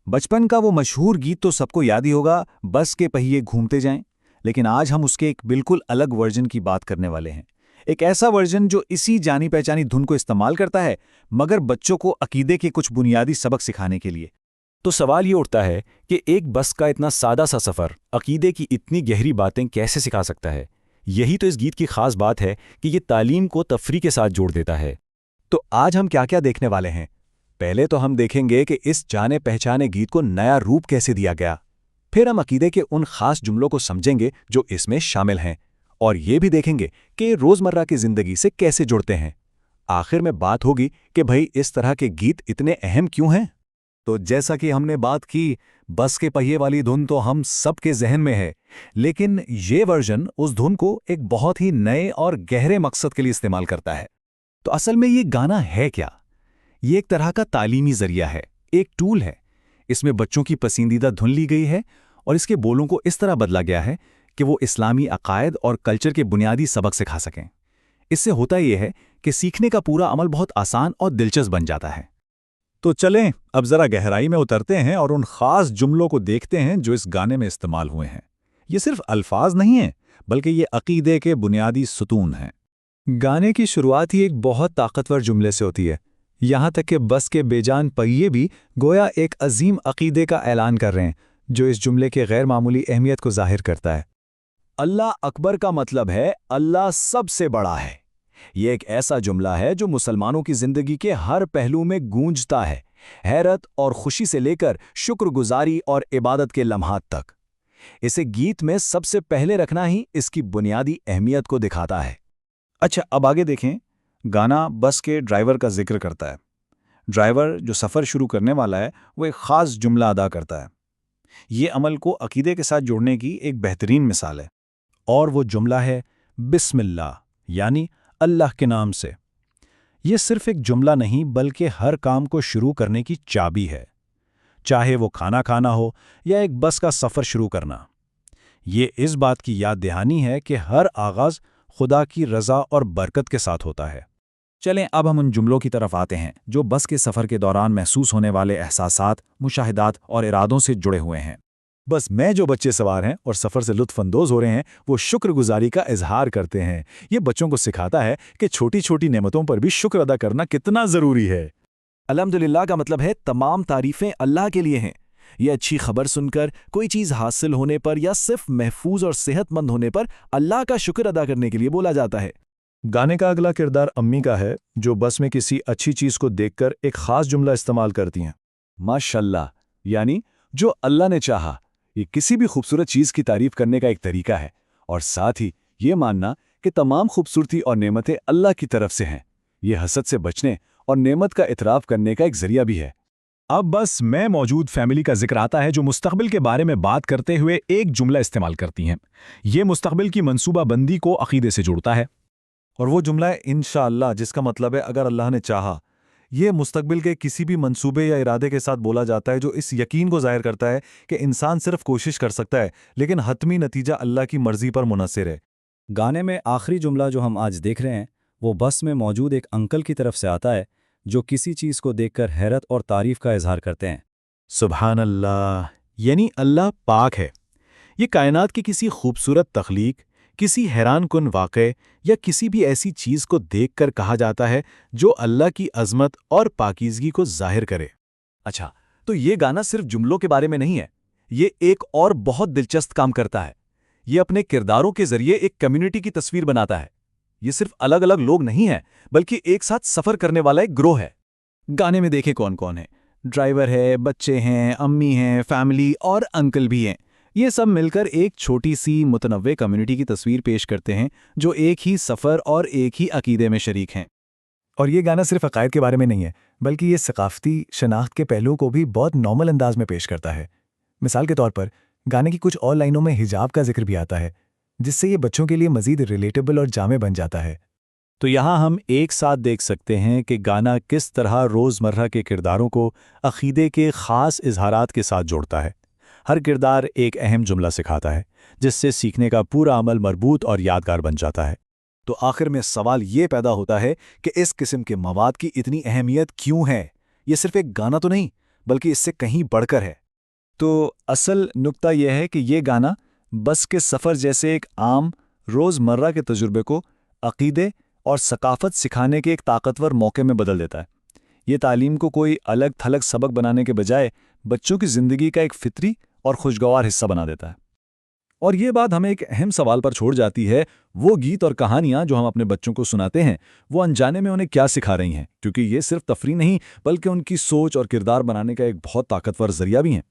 बचपन का वो मशहूर गीत तो सबको याद ही होगा, बस के पहिए घूमते जाएं। लेकिन आज हम उसके एक बिल्कुल अलग वर्जन की बात करने वाले हैं। एक ऐसा वर्जन जो इसी जानी पहचानी धुन को इस्तेमाल करता है, मगर बच्चों को अकीदे के कुछ बुनियादी सबक सिखाने के लिए। तो सवाल ये उठता है कि एक बस का इतना सादा सा सफ़र अकीदे की इतनी गहरी बातें कैसे सिखा सकता है। यही तो इस गीत की खास बात है कि ये तालीम को तफरी के साथ जोड़ देता है। तो आज हम क्या क्या देखने वाले हैं? पहले तो हम देखेंगे कि इस जाने पहचाने गीत को नया रूप कैसे दिया गया। फिर हम अकीदे के उन खास जुमलों को समझेंगे जो इसमें शामिल हैं, और ये भी देखेंगे कि रोज़मर्रा की ज़िंदगी से कैसे जुड़ते हैं। आखिर में बात होगी कि भाई इस तरह के गीत इतने अहम क्यों हैं। तो जैसा कि हमने बात की, बस के पहिए वाली धुन तो हम सबके जहन में है, लेकिन ये वर्जन उस धुन को एक बहुत ही नए और गहरे मकसद के लिए इस्तेमाल करता है। तो असल में ये गाना है क्या? ये एक तरह का तालीमी जरिया है, एक टूल है। इसमें बच्चों की पसंदीदा धुन ली गई है और इसके बोलों को इस तरह बदला गया है कि वो इस्लामी अकायद और कल्चर के बुनियादी सबक सिखा सकें। इससे होता यह है कि सीखने का पूरा अमल बहुत आसान और दिलचस्प बन जाता है। तो चलें अब जरा गहराई में उतरते हैं और उन खास जुमलों को देखते हैं जो इस गाने में इस्तेमाल हुए हैं। ये सिर्फ अल्फाज नहीं हैं, बल्कि ये अकीदे के बुनियादी सुतून हैं। गाने की शुरुआत ही एक बहुत ताकतवर जुमले से होती है, यहाँ तक कि बस के बेजान पहिए भी गोया एक अजीम अकीदे का ऐलान कर रहे हैं, जो इस जुमले के गैर मामूली अहमियत को जाहिर करता है। अल्लाह अकबर का मतलब है अल्लाह सबसे बड़ा है। ये एक ऐसा जुमला है जो मुसलमानों की जिंदगी के हर पहलू में गूंजता है, हैरत और खुशी से लेकर शुक्रगुजारी और इबादत के लम्हात तक। इसे गीत में सबसे पहले रखना ही इसकी बुनियादी अहमियत को दिखाता है। अच्छा, अब आगे देखें। गाना बस के ड्राइवर का जिक्र करता है। ड्राइवर जो सफ़र शुरू करने वाला है, वो एक ख़ास जुमला अदा करता है। ये अमल को अकीदे के साथ जोड़ने की एक बेहतरीन मिसाल है, और वो जुमला है बिस्मिल्लाह, यानी अल्लाह के नाम से। ये सिर्फ एक जुमला नहीं, बल्कि हर काम को शुरू करने की चाबी है, चाहे वो खाना खाना हो या एक बस का सफ़र शुरू करना। ये इस बात की याद दहानी है कि हर आगाज़ खुदा की रज़ा और बरकत के साथ होता है। चलें अब हम उन जुमलों की तरफ आते हैं जो बस के सफ़र के दौरान महसूस होने वाले एहसासात, मुशाहिदात और इरादों से जुड़े हुए हैं। बस में जो बच्चे सवार हैं और सफ़र से लुत्फ़अंदोज़ हो रहे हैं, वो शुक्रगुजारी का इजहार करते हैं। ये बच्चों को सिखाता है कि छोटी छोटी नेमतों पर भी शुक्र अदा करना कितना ज़रूरी है। अल्हम्दुलिल्लाह का मतलब है तमाम तारीफ़ें अल्लाह के लिए हैं। ये अच्छी खबर सुनकर, कोई चीज़ हासिल होने पर या सिर्फ महफूज और सेहतमंद होने पर अल्लाह का शुक्र अदा करने के लिए बोला जाता है। गाने का अगला किरदार अम्मी का है, जो बस में किसी अच्छी चीज़ को देखकर एक ख़ास जुमला इस्तेमाल करती हैं, माशाल्लाह, यानी जो अल्लाह ने चाहा। ये किसी भी खूबसूरत चीज़ की तारीफ़ करने का एक तरीका है, और साथ ही ये मानना कि तमाम खूबसूरती और नेमतें अल्लाह की तरफ से हैं। ये हसद से बचने और नेमत का इतराफ़ करने का एक ज़रिया भी है। अब बस में मौजूद फैमिली का जिक्र आता है, जो मुस्तक़बिल के बारे में बात करते हुए एक जुमला इस्तेमाल करती हैं। ये मुस्तक़बिल की मंसूबाबंदी को अक़ीदे से जोड़ता है, और वो जुमला है इंशाअल्लाह, जिसका मतलब है अगर अल्लाह ने चाहा। ये मुस्तक़बिल के किसी भी मंसूबे या इरादे के साथ बोला जाता है, जो इस यकीन को ज़ाहिर करता है कि इंसान सिर्फ कोशिश कर सकता है, लेकिन हतमी नतीजा अल्लाह की मर्ज़ी पर मुनहसर है। गाने में आखिरी जुमला जो हम आज देख रहे हैं, वो बस में मौजूद एक अंकल की तरफ से आता है, जो किसी चीज़ को देखकर हैरत और तारीफ़ का इजहार करते हैं। सुभान अल्लाह, यानी अल्लाह पाक है। ये कायनात की किसी खूबसूरत तख्लीक, किसी हैरानकुन वाक़े या किसी भी ऐसी चीज़ को देखकर कहा जाता है जो अल्लाह की अज़मत और पाकीज़गी को ज़ाहिर करे। अच्छा, तो ये गाना सिर्फ जुमलों के बारे में नहीं है, ये एक और बहुत दिलचस्प काम करता है। ये अपने किरदारों के ज़रिए एक कम्युनिटी की तस्वीर बनाता है। ये सिर्फ अलग अलग लोग नहीं हैं, बल्कि एक साथ सफ़र करने वाला एक ग्रोह है। गाने में देखें कौन कौन है। ड्राइवर है, बच्चे हैं, अम्मी हैं, फैमिली और अंकल भी हैं। ये सब मिलकर एक छोटी सी मुतनव्वे कम्युनिटी की तस्वीर पेश करते हैं, जो एक ही सफ़र और एक ही अकीदे में शरीक हैं। और ये गाना सिर्फ अकायद के बारे में नहीं है, बल्कि ये सकाफ़ती शनाख्त के पहलुओं को भी बहुत नॉर्मल अंदाज में पेश करता है। मिसाल के तौर पर गाने की कुछ और लाइनों में हिजाब का जिक्र भी आता है, जिससे ये बच्चों के लिए मज़ीद रिलेटेबल और जामे बन जाता है। तो यहाँ हम एक साथ देख सकते हैं कि गाना किस तरह रोज़मर्रा के किरदारों को अक़ीदे के ख़ास इजहारात के साथ जोड़ता है। हर किरदार एक अहम जुमला सिखाता है, जिससे सीखने का पूरा अमल मरबूत और यादगार बन जाता है। तो आखिर में सवाल ये पैदा होता है कि इस किस्म के मवाद की इतनी अहमियत क्यों है? ये सिर्फ एक गाना तो नहीं, بلکہ اس سے کہیں بڑھ کر ہے۔ تو اصل نکتہ یہ ہے کہ یہ گانا بس کے سفر جیسے ایک عام روزمرہ کے تجربے کو عقیدے اور ثقافت سکھانے کے ایک طاقتور موقع میں بدل دیتا ہے۔ یہ تعلیم کو کوئی الگ تھلگ سبق بنانے کے بجائے بچوں کی زندگی کا ایک فطری اور خوشگوار حصہ بنا دیتا ہے۔ اور یہ بات ہمیں ایک اہم سوال پر چھوڑ جاتی ہے، وہ گیت اور کہانیاں جو ہم اپنے بچوں کو سناتے ہیں وہ انجانے میں انہیں کیا سکھا رہی ہیں، کیونکہ یہ صرف تفریح نہیں بلکہ ان کی سوچ اور کردار بنانے کا ایک بہت طاقتور ذریعہ بھی ہیں۔